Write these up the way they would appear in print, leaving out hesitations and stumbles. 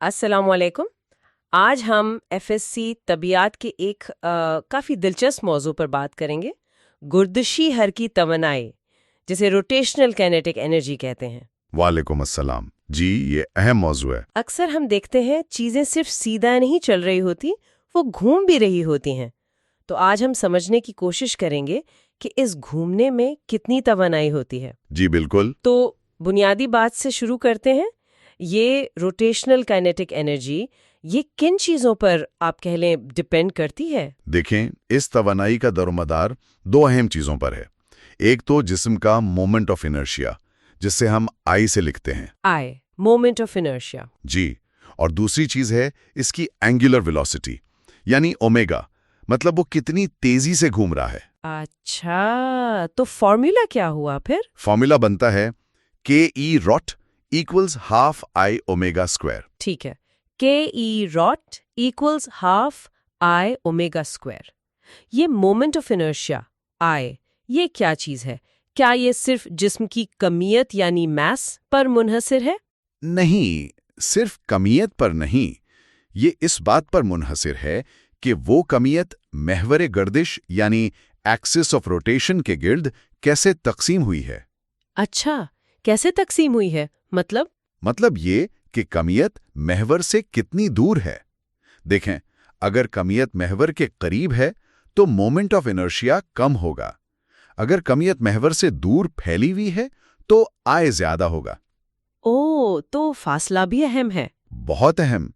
السلام علیکم۔ آج ہم ایف ایس سی طبیعت کے ایک کافی دلچسپ موضوع پر بات کریں گے، گردشی حرکی توانائی، جسے روٹیشنل کائنیٹک انرجی کہتے ہیں۔ وعلیکم السلام جی، یہ اہم موضوع ہے۔ اکثر ہم دیکھتے ہیں چیزیں صرف سیدھا نہیں چل رہی ہوتی، وہ گھوم بھی رہی ہوتی ہیں۔ تو آج ہم سمجھنے کی کوشش کریں گے کہ اس گھومنے میں کتنی توانائی ہوتی ہے۔ جی بالکل۔ تو بنیادی بات سے شروع کرتے ہیں۔ یہ روٹیشنل کائنیٹک انرجی یہ کن چیزوں پر آپ کہہ لیں ڈپینڈ کرتی ہے؟ دیکھیں، اس توانائی کا دارومدار دو اہم چیزوں پر ہے۔ ایک تو جسم کا مومنٹ آف انرشیا، جس سے ہم آئی سے لکھتے ہیں، آئی مومنٹ آف انرشیا۔ جی، اور دوسری چیز ہے اس کی اینگولر ویلوسٹی، یعنی اومیگا، مطلب وہ کتنی تیزی سے گھوم رہا ہے۔ اچھا، تو فارمولا کیا ہوا پھر؟ فارمولا بنتا ہے کے route equals half I omega square. ٹھیک ہے، کے ای route equals half I omega square. یہ مومنٹ آف انرشیا آئی، یہ کیا چیز ہے؟ کیا یہ صرف جسم کی کمیت یعنی میس پر منحصر ہے؟ نہیں، صرف کمیت پر نہیں، یہ اس بات پر منحصر ہے کہ وہ کمیت محور گردش یعنی ایکسس آف روٹیشن کے گرد کیسے تقسیم ہوئی ہے۔ اچھا، کیسے تقسیم ہوئی ہے؟ مطلب یہ کہ کمیت محور سے کتنی دور ہے۔ دیکھیں، اگر کمیت محور کے قریب ہے تو مومنٹ آف انرشیا کم ہوگا۔ اگر کمیت محور سے دور پھیلی ہوئی ہے تو آئے زیادہ ہوگا۔ تو فاصلہ بھی اہم ہے۔ بہت اہم۔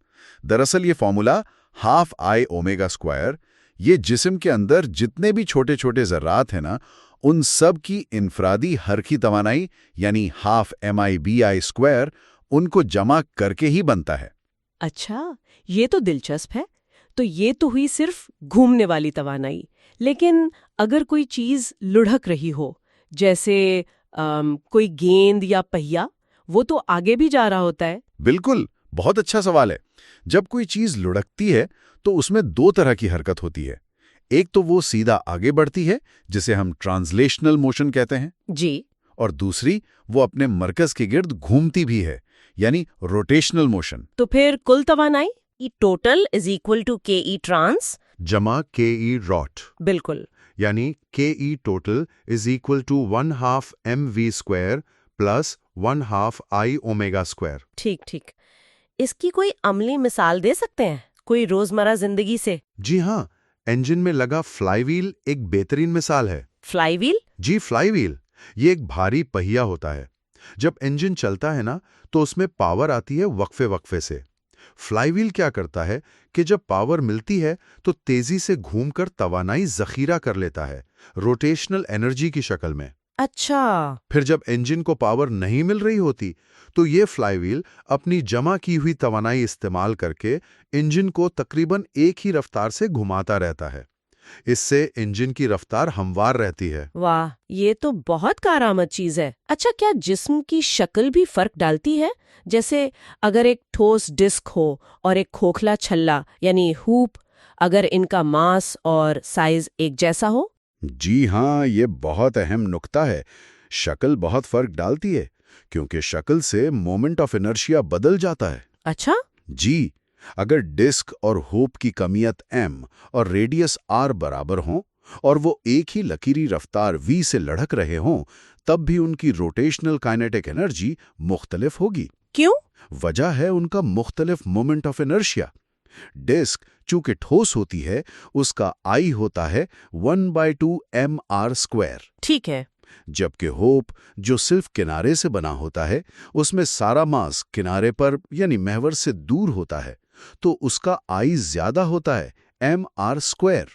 دراصل یہ formula half I omega square, یہ جسم کے اندر جتنے بھی چھوٹے چھوٹے ذرات ہیں نا، ان سب کی انفرادی حرکی توانائی یعنی half M I B I square, ان کو جمع کر کے ہی بنتا ہے۔ اچھا، یہ تو دلچسپ ہے۔ تو یہ تو ہوئی صرف گھومنے والی توانائی، لیکن اگر کوئی چیز لڑھک رہی ہو، جیسے کوئی گیند یا پہیا، وہ تو آگے بھی جا رہا ہوتا ہے۔ بالکل، بہت اچھا سوال ہے۔ جب کوئی چیز لڑھکتی ہے تو اس میں دو طرح کی حرکت ہوتی ہے۔ ایک تو وہ سیدھا آگے بڑھتی ہے، جسے ہم ٹرانسلیشنل موشن کہتے ہیں، جی، اور دوسری وہ اپنے مرکز کے گرد گھومتی بھی ہے، یعنی روٹیشنل موشن۔ تو پھر کل توانائی ٹوٹل از اکول ٹو کے ای ٹرانس جمع کے روٹ، بالکل، یعنی کے total is equal to 1/2 mv square plus 1/2 I omega square. ٹھیک۔ اس کی کوئی عملی مثال دے سکتے ہیں، کوئی روزمرہ زندگی سے؟ جی ہاں، انجن میں لگا فلائی ویل ایک بہترین مثال ہے۔ Flywheel? جی، فلائی ویل یہ ایک بھاری پہیا ہوتا ہے۔ جب انجن چلتا ہے نا تو اس میں پاور آتی ہے وقفے سے۔ فلائی ویل کیا کرتا ہے کہ جب پاور ملتی ہے تو تیزی سے گھوم کر توانائی ذخیرہ کر لیتا ہے، روٹیشنل انرجی کی شکل میں۔ اچھا، پھر جب انجن کو پاور نہیں مل رہی ہوتی تو یہ فلائی ویل اپنی جمع کی ہوئی توانائی استعمال کر کے انجن کو تقریباً ایک ہی رفتار سے گھماتا رہتا ہے۔ اس سے انجن کی رفتار ہموار رہتی ہے۔ واہ، یہ تو بہت کارآمد چیز ہے۔ اچھا، کیا جسم کی شکل بھی فرق ڈالتی ہے؟ جیسے اگر ایک ٹھوس ڈسک ہو اور ایک کھوکھلا چھلا یعنی ہوپ، اگر ان کا ماس اور سائز ایک جیسا ہو؟ جی ہاں، یہ بہت اہم نکتہ ہے۔ شکل بہت فرق ڈالتی ہے، کیونکہ شکل سے مومنٹ آف انرشیا بدل جاتا ہے۔ اچھا، جی، اگر ڈسک اور ہوپ کی کمیت m اور ریڈیس r برابر ہوں اور وہ ایک ہی لکیری رفتار v سے لڑھک رہے ہوں، تب بھی ان کی روٹیشنل کائنیٹک انرجی مختلف ہوگی۔ کیوں؟ وجہ ہے ان کا مختلف مومنٹ آف انرشیا۔ ڈسک چونکہ ٹھوس ہوتی ہے، اس کا I ہوتا ہے 1/2 mr اسکوائر۔ ٹھیک ہے۔ جبکہ ہوپ جو صرف کنارے سے بنا ہوتا ہے، اس میں سارا ماس کنارے پر یعنی محور سے دور ہوتا ہے، تو اس کا I زیادہ ہوتا ہے mr اسکوائر۔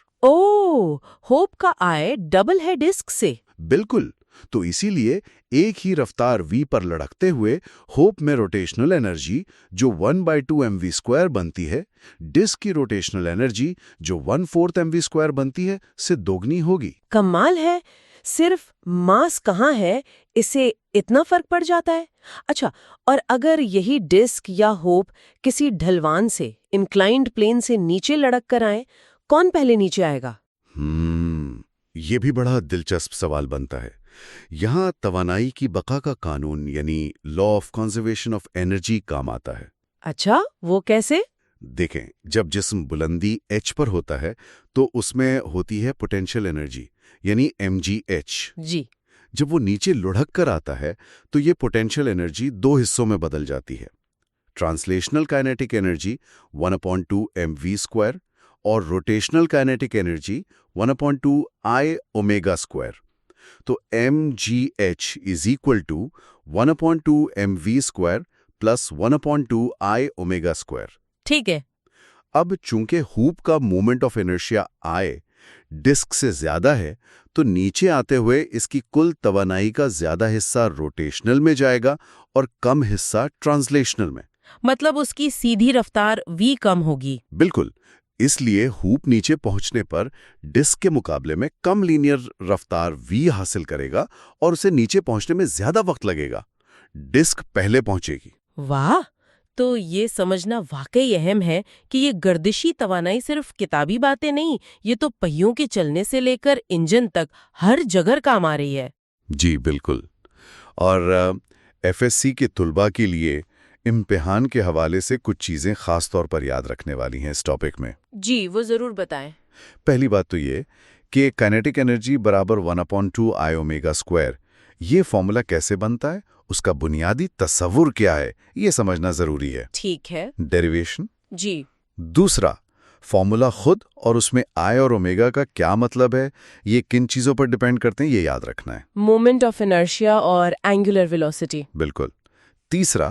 ہوپ کا I ڈبل ہے ڈسک سے؟ بالکل، تو اسی لیے ایک ہی رفتار v پر لڑکتے ہوئے ہوپ میں روٹیشنل انرجی جو 1/2 mv اسکوائر بنتی ہے، ڈسک کی روٹیشنل انرجی جو 1/4 mv اسکوائر بنتی ہے سے دوگنی ہوگی۔ کمال ہے، صرف ماس کہاں ہے اسے اتنا فرق پڑ جاتا ہے۔ اچھا، اور اگر یہی ڈسک یا ہوپ کسی ڈھلوان سے انکلائنڈ پلین سے نیچے لڑک کر آئیں، کون پہلے نیچے آئے گا؟ یہ بھی بڑا دلچسپ سوال بنتا ہے۔ یہاں توانائی کی بقا کا قانون یعنی law of conservation of energy کام آتا ہے۔ اچھا، وہ کیسے؟ دیکھیں، جب جسم بلندی h پر ہوتا ہے تو اس میں ہوتی ہے پوٹینشیل انرجی، یعنی mgh۔ جی۔ جب وہ نیچے لڑھک کر آتا ہے تو یہ پوٹینشیل انرجی دو حصوں میں بدل جاتی ہے، ٹرانسلیشنل کائنیٹک انرجی 1/2 mv² اور روٹیشنل کائنیٹک انرجی 1/2 I اومیگا²۔ تو mgh is equal to 1/2 mv² plus 1/2 I اومیگا²۔ ٹھیک ہے۔ اب چونکہ ہوپ کا moment of inertia I disk سے زیادہ ہے تو نیچے آتے ہوئے اس کی کل توانائی کا زیادہ حصہ روٹیشنل میں جائے گا اور کم حصہ ٹرانسلیشنل میں۔ مطلب اس کی سیدھی رفتار v کم ہوگی۔ بالکل، اس لیے ہوپ نیچے پہنچنے پر ڈسک کے مقابلے میں کم لینئر رفتار v حاصل کرے گا اور اسے نیچے پہنچنے میں زیادہ وقت لگے گا۔ ڈسک پہلے پہنچے گی۔ واہ! تو یہ سمجھنا واقعی اہم ہے کہ یہ گردشی توانائی صرف کتابی باتیں نہیں، یہ تو پہیوں کے چلنے سے لے کر انجن تک ہر جگہ کام آ رہی ہے۔ جی بالکل۔ اور ایف ایس سی کے طلباء کے لیے امتحان کے حوالے سے کچھ چیزیں خاص طور پر یاد رکھنے والی ہیں اس ٹاپک میں۔ جی، وہ ضرور بتائیں۔ پہلی بات تو یہ کہ کائنیٹک انرجی برابر 1/2 I اومیگا²، یہ فارمولا کیسے بنتا ہے، اس کا بنیادی تصور کیا ہے، یہ سمجھنا ضروری ہے۔ ٹھیک ہے۔ ڈیریویشن۔ جی۔ دوسرا، فارمولا خود اور اس میں I اور اومیگا کا کیا مطلب ہے، یہ کن چیزوں پر ڈیپینڈ کرتے ہیں، یہ یاد رکھنا ہے۔ مومنٹ آف انرشیا اور اینگولر ویلوسٹی۔ بالکل۔ تیسرا،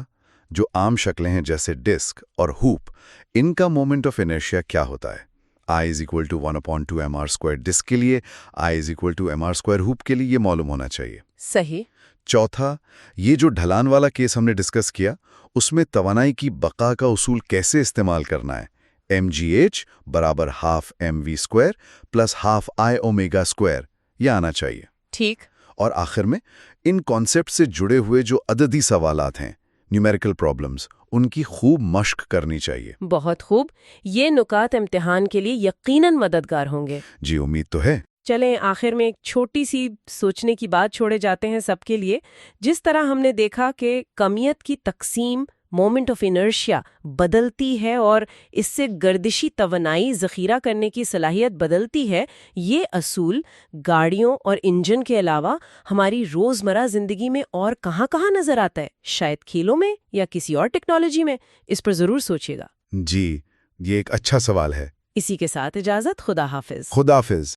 جو عام شکلیں ہیں جیسے ڈسک اور ہوپ، ان کا مومنٹ آف انرشیا کیا ہوتا ہے۔ I is equal to 1/2 mr² disk کے لیے، I is equal to mr² hope کے لیے، یہ معلوم ہونا چاہیے۔ صحیح۔ چوتھا، یہ جو ڈھلان والا کیس ہم نے ڈسکس کیا، اس میں توانائی کی بقا کا اصول کیسے استعمال کرنا ہے۔ mgh برابر ½ mv² پلس ½ I اومیگا²، یہ آنا چاہیے۔ ٹھیک۔ اور آخر میں ان کانسیپٹ سے جڑے ہوئے جو عددی سوالات ہیں، نیومیریکل پرابلمز، ان کی خوب مشق کرنی چاہیے۔ بہت خوب، یہ نکات امتحان کے لیے یقیناً مددگار ہوں گے۔ جی امید تو ہے۔ چلیں آخر میں ایک چھوٹی سی سوچنے کی بات چھوڑے جاتے ہیں سب کے لیے۔ جس طرح ہم نے دیکھا کہ کمیت کی تقسیم مومنٹ آف انرشیا بدلتی ہے اور اس سے گردشی توانائی ذخیرہ کرنے کی صلاحیت بدلتی ہے، یہ اصول گاڑیوں اور انجن کے علاوہ ہماری روزمرہ زندگی میں اور کہاں کہاں نظر آتا ہے؟ شاید کھیلوں میں یا کسی اور ٹیکنالوجی میں؟ اس پر ضرور سوچیے گا۔ جی، یہ ایک اچھا سوال ہے۔ اسی کے ساتھ اجازت، خدا حافظ۔ خدا حافظ۔